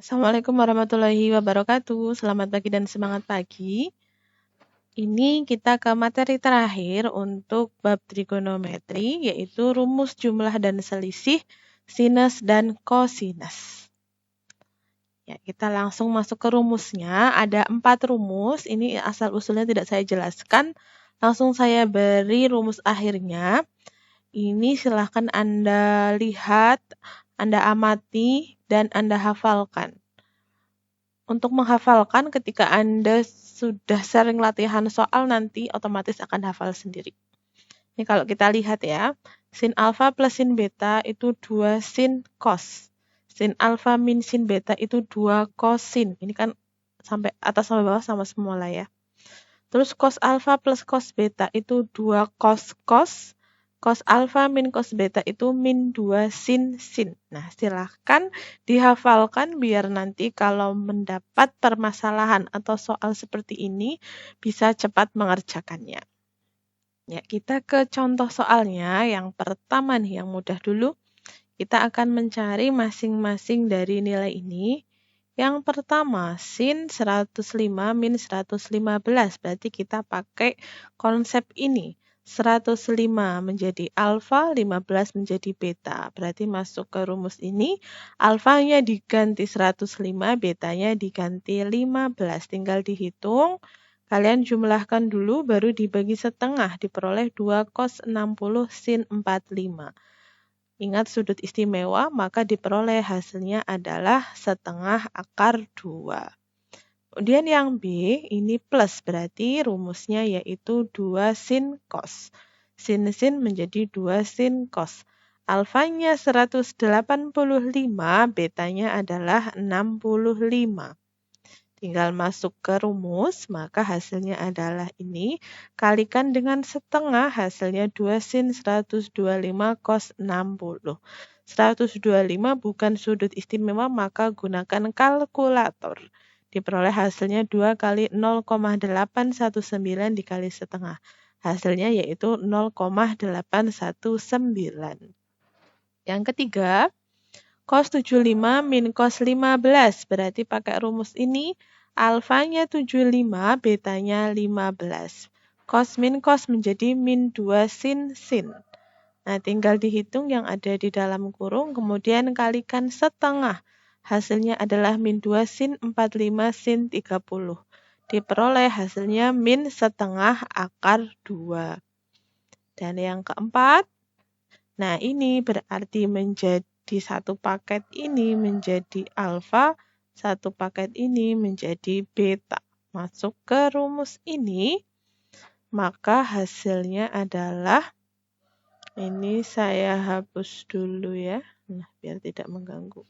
Assalamualaikum warahmatullahi wabarakatuh. Selamat pagi dan semangat pagi. Ini kita ke materi terakhir untuk bab trigonometri, yaitu rumus jumlah dan selisih, sinus dan kosinus. Ya, kita langsung masuk ke rumusnya. Ada 4 rumus. Ini asal-usulnya tidak saya jelaskan. Langsung saya beri rumus akhirnya. Ini silahkan Anda lihat, Anda amati, dan Anda hafalkan. Untuk menghafalkan ketika Anda sudah sering latihan soal nanti otomatis akan hafal sendiri. Ini kalau kita lihat ya, sin alfa plus sin beta itu 2 sin cos. Sin alfa min sin beta itu 2 cos sin. Ini kan sampai atas sampai bawah sama semua lah ya. Terus cos alfa plus cos beta itu 2 cos cos. Cos alfa min cos beta itu min 2 sin sin. Nah, silahkan dihafalkan biar nanti kalau mendapat permasalahan atau soal seperti ini bisa cepat mengerjakannya. Ya, kita ke contoh soalnya. Yang pertama nih, yang mudah dulu. Kita akan mencari masing-masing dari nilai ini. Yang pertama, sin 105 min 115. Berarti kita pakai konsep ini. 105 menjadi alfa, 15 menjadi beta. Berarti masuk ke rumus ini, alfanya diganti 105, betanya diganti 15. Tinggal dihitung, kalian jumlahkan dulu, baru dibagi setengah, diperoleh 2 cos 60 sin 45. Ingat sudut istimewa, maka diperoleh hasilnya adalah setengah akar 2. Kemudian yang B, ini plus, berarti rumusnya yaitu 2 sin cos. Sin menjadi 2 sin cos. Alfanya 185, betanya adalah 65. Tinggal masuk ke rumus, maka hasilnya adalah ini. Kalikan dengan setengah, hasilnya 2 sin 125 cos 60. 125 bukan sudut istimewa, maka gunakan kalkulator. Diperoleh hasilnya 2 kali 0,819 dikali setengah. Hasilnya yaitu 0,819. Yang ketiga, cos 75 min cos 15. Berarti pakai rumus ini, alfanya 75, betanya 15. Cos min cos menjadi min 2 sin sin. Nah, tinggal dihitung yang ada di dalam kurung, kemudian kalikan setengah. Hasilnya adalah min 2 sin 45 sin 30. Diperoleh hasilnya min setengah akar 2. Dan yang keempat, nah ini berarti menjadi satu paket ini menjadi alfa, satu paket ini menjadi beta. Masuk ke rumus ini, maka hasilnya adalah, ini saya hapus dulu ya, nah biar tidak mengganggu.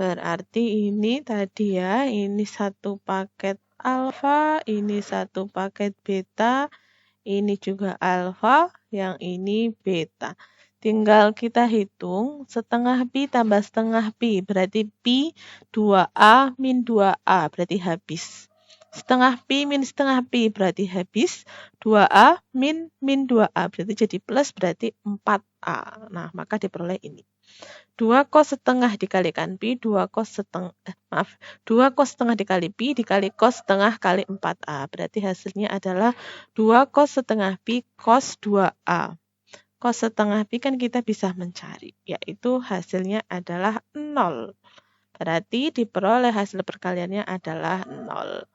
Berarti ini tadi ya, ini satu paket alfa, ini satu paket beta, ini juga alfa, yang ini beta. Tinggal kita hitung, setengah pi tambah setengah pi, berarti pi 2A min 2A, berarti habis. Setengah pi min setengah pi, berarti habis. 2A min 2A, berarti jadi plus, berarti 4A. Nah, maka diperoleh ini. 2 cos setengah dikalikan pi, 2 cos setengah dikali pi, dikali cos setengah kali 4A. Berarti hasilnya adalah 2 cos setengah pi cos 2A. Cos setengah pi kan kita bisa mencari, yaitu hasilnya adalah 0. Berarti diperoleh hasil perkaliannya adalah 0.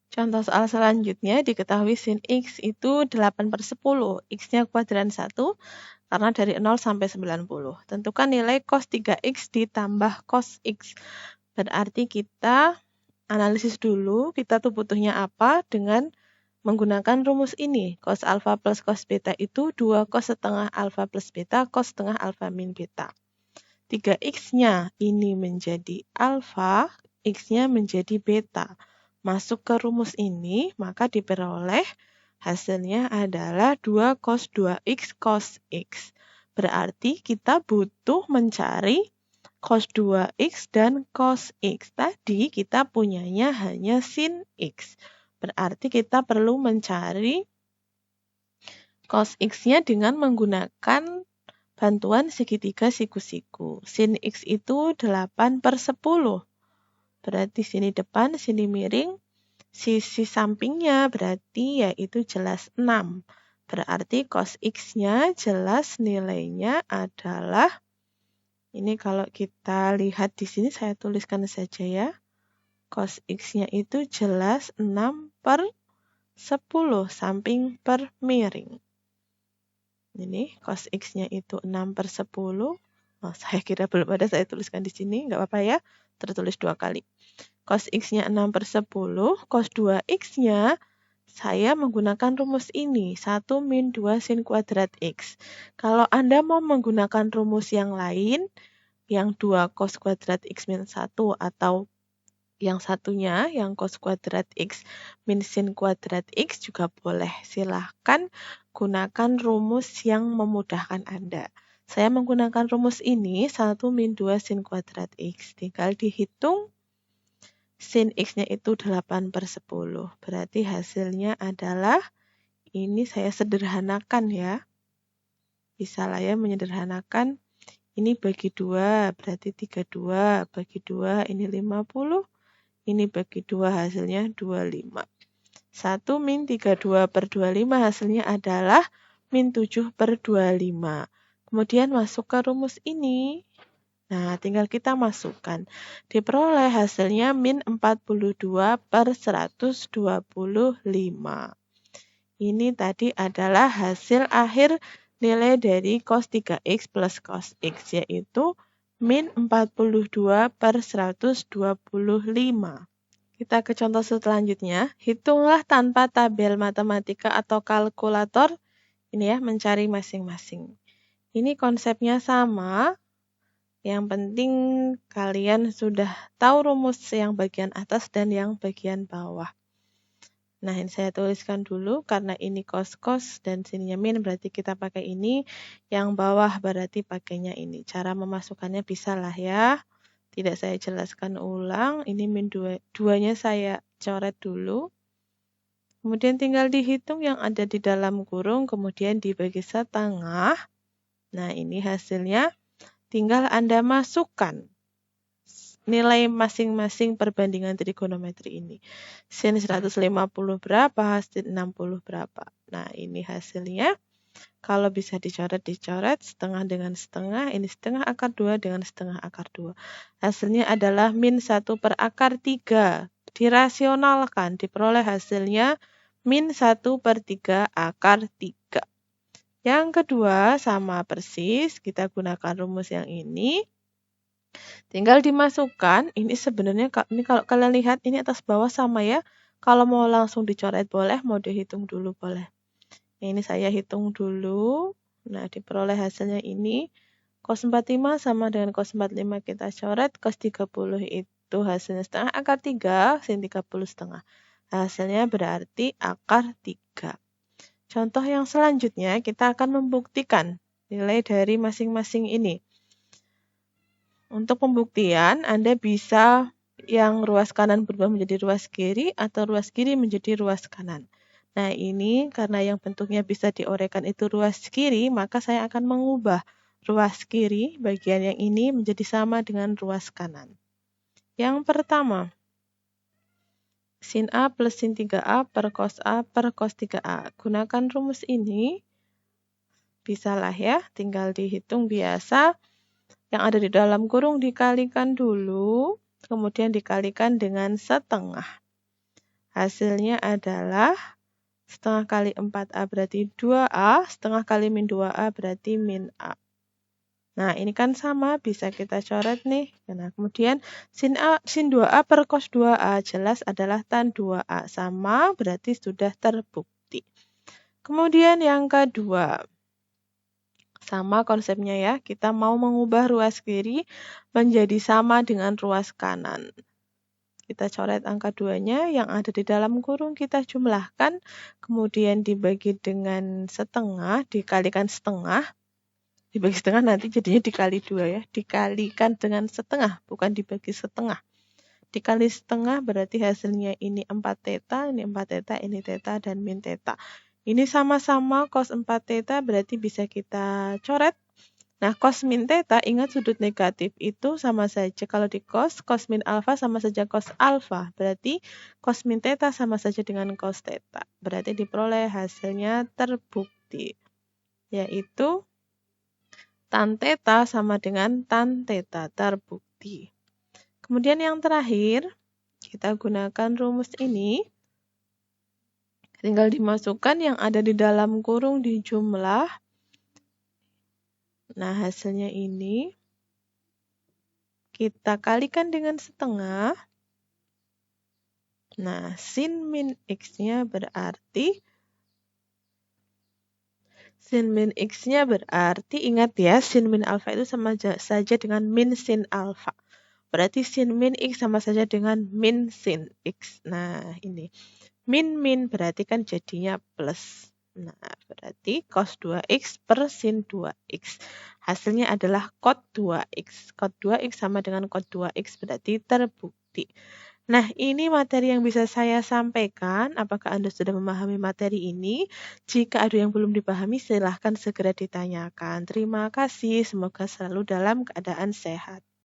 Contoh soal selanjutnya, diketahui sin X itu 8/10. X-nya kuadran 1, karena dari 0 sampai 90. Tentukan nilai cos 3X ditambah cos X. Berarti kita analisis dulu, kita tuh butuhnya apa dengan menggunakan rumus ini. Cos alfa plus cos beta itu 2 cos setengah alfa plus beta, cos setengah alfa min beta. 3X-nya ini menjadi alfa, X-nya menjadi beta. Masuk ke rumus ini, maka diperoleh hasilnya adalah 2 cos 2X cos X. Berarti kita butuh mencari cos 2X dan cos X. Tadi kita punyanya hanya sin X. Berarti kita perlu mencari cos X-nya dengan menggunakan bantuan segitiga siku-siku. Sin X itu 8/10. Berarti sini depan, sini miring. Sisi sampingnya berarti yaitu jelas 6. Berarti cos X-nya jelas nilainya adalah, ini kalau kita lihat di sini saya tuliskan saja ya. Cos X-nya itu jelas 6/10 samping per miring. Ini cos X-nya itu 6/10. Oh, saya kira belum ada, saya tuliskan di sini. Nggak apa-apa ya, tertulis 2 kali. Cos X-nya 6/10, cos 2X-nya saya menggunakan rumus ini, 1 min 2 sin kuadrat X. Kalau Anda mau menggunakan rumus yang lain, yang 2 cos kuadrat X min 1, atau yang satunya, yang cos kuadrat X min sin kuadrat X juga boleh. Silahkan gunakan rumus yang memudahkan Anda. Saya menggunakan rumus ini, 1 min 2 sin kuadrat X. Tinggal dihitung, sin X-nya itu 8/10. Berarti hasilnya adalah, ini saya sederhanakan ya. Bisa lah ya menyederhanakan. Ini bagi 2, berarti 32. Bagi 2, ini 50. Ini bagi 2 hasilnya 25. 1 min 32/25 hasilnya adalah min 7/25. Kemudian masuk ke rumus ini. Nah, tinggal kita masukkan. Diperoleh hasilnya min 42/125. Ini tadi adalah hasil akhir nilai dari cos 3X plus cos X, yaitu min 42/125. Kita ke contoh selanjutnya. Hitunglah tanpa tabel matematika atau kalkulator. Ini ya, mencari masing-masing. Ini konsepnya sama. Yang penting kalian sudah tahu rumus yang bagian atas dan yang bagian bawah. Nah, ini saya tuliskan dulu karena ini cos-cos dan sininya min, berarti kita pakai ini. Yang bawah berarti pakainya ini. Cara memasukkannya bisa lah ya. Tidak saya jelaskan ulang. Ini min 2-nya saya coret dulu. Kemudian tinggal dihitung yang ada di dalam kurung, kemudian dibagi setengah. Nah, ini hasilnya. Tinggal Anda masukkan nilai masing-masing perbandingan trigonometri ini. Sin 150 berapa, sin 60 berapa. Nah, ini hasilnya. Kalau bisa dicoret, setengah dengan setengah. Ini setengah akar 2 dengan setengah akar 2. Hasilnya adalah min 1/3. Dirasionalkan, diperoleh hasilnya min 1/3 akar 3. Yang kedua, sama persis. Kita gunakan rumus yang ini. Tinggal dimasukkan, ini sebenarnya ini kalau kalian lihat ini atas bawah sama ya. Kalau mau langsung dicoret boleh, mau dihitung dulu boleh. Ini saya hitung dulu. Nah, diperoleh hasilnya ini. Cos 45 sama dengan cos 45 kita coret. Cos 30 itu hasilnya setengah akar 3, sin 30 setengah. Hasilnya berarti akar 3. Contoh yang selanjutnya kita akan membuktikan nilai dari masing-masing ini. Untuk pembuktian, Anda bisa yang ruas kanan berubah menjadi ruas kiri atau ruas kiri menjadi ruas kanan. Nah, ini karena yang bentuknya bisa diorekan itu ruas kiri, maka saya akan mengubah ruas kiri bagian yang ini menjadi sama dengan ruas kanan. Yang pertama, sin A plus sin 3A per cos A per cos 3A. Gunakan rumus ini. Bisalah ya, tinggal dihitung biasa. Yang ada di dalam kurung dikalikan dulu, kemudian dikalikan dengan setengah. Hasilnya adalah setengah kali 4A berarti 2A, setengah kali min 2A berarti min A. Nah, ini kan sama, bisa kita coret nih. Nah, kemudian sin 2A per cos 2A jelas adalah tan 2A. Sama, berarti sudah terbukti. Kemudian yang kedua. Sama konsepnya ya, kita mau mengubah ruas kiri menjadi sama dengan ruas kanan. Kita coret angka 2-nya, yang ada di dalam kurung kita jumlahkan, kemudian dibagi dengan setengah, dikalikan setengah. Dibagi setengah nanti jadinya dikali 2 ya, dikalikan dengan setengah, bukan dibagi setengah. Dikali setengah berarti hasilnya ini 4 theta, ini 4 theta, ini theta, dan min theta. Ini sama-sama cos 4 theta berarti bisa kita coret. Nah, cos min theta, ingat sudut negatif itu sama saja. Kalau di cos min alfa sama saja cos alfa. Berarti cos min theta sama saja dengan cos theta. Berarti diperoleh hasilnya terbukti. Yaitu tan theta sama dengan tan theta, terbukti. Kemudian yang terakhir, kita gunakan rumus ini. Tinggal dimasukkan yang ada di dalam kurung di jumlah. Nah, hasilnya ini kita kalikan dengan setengah. Nah, sin min X-nya berarti ingat ya, sin min alfa itu sama saja dengan min sin alfa. Berarti sin min X sama saja dengan min sin X. Nah, ini. Min berarti kan jadinya plus. Nah, berarti cos 2X per sin 2X. Hasilnya adalah cot 2X. Cot 2X sama dengan cot 2X berarti terbukti. Nah, ini materi yang bisa saya sampaikan. Apakah Anda sudah memahami materi ini? Jika ada yang belum dipahami, silahkan segera ditanyakan. Terima kasih. Semoga selalu dalam keadaan sehat.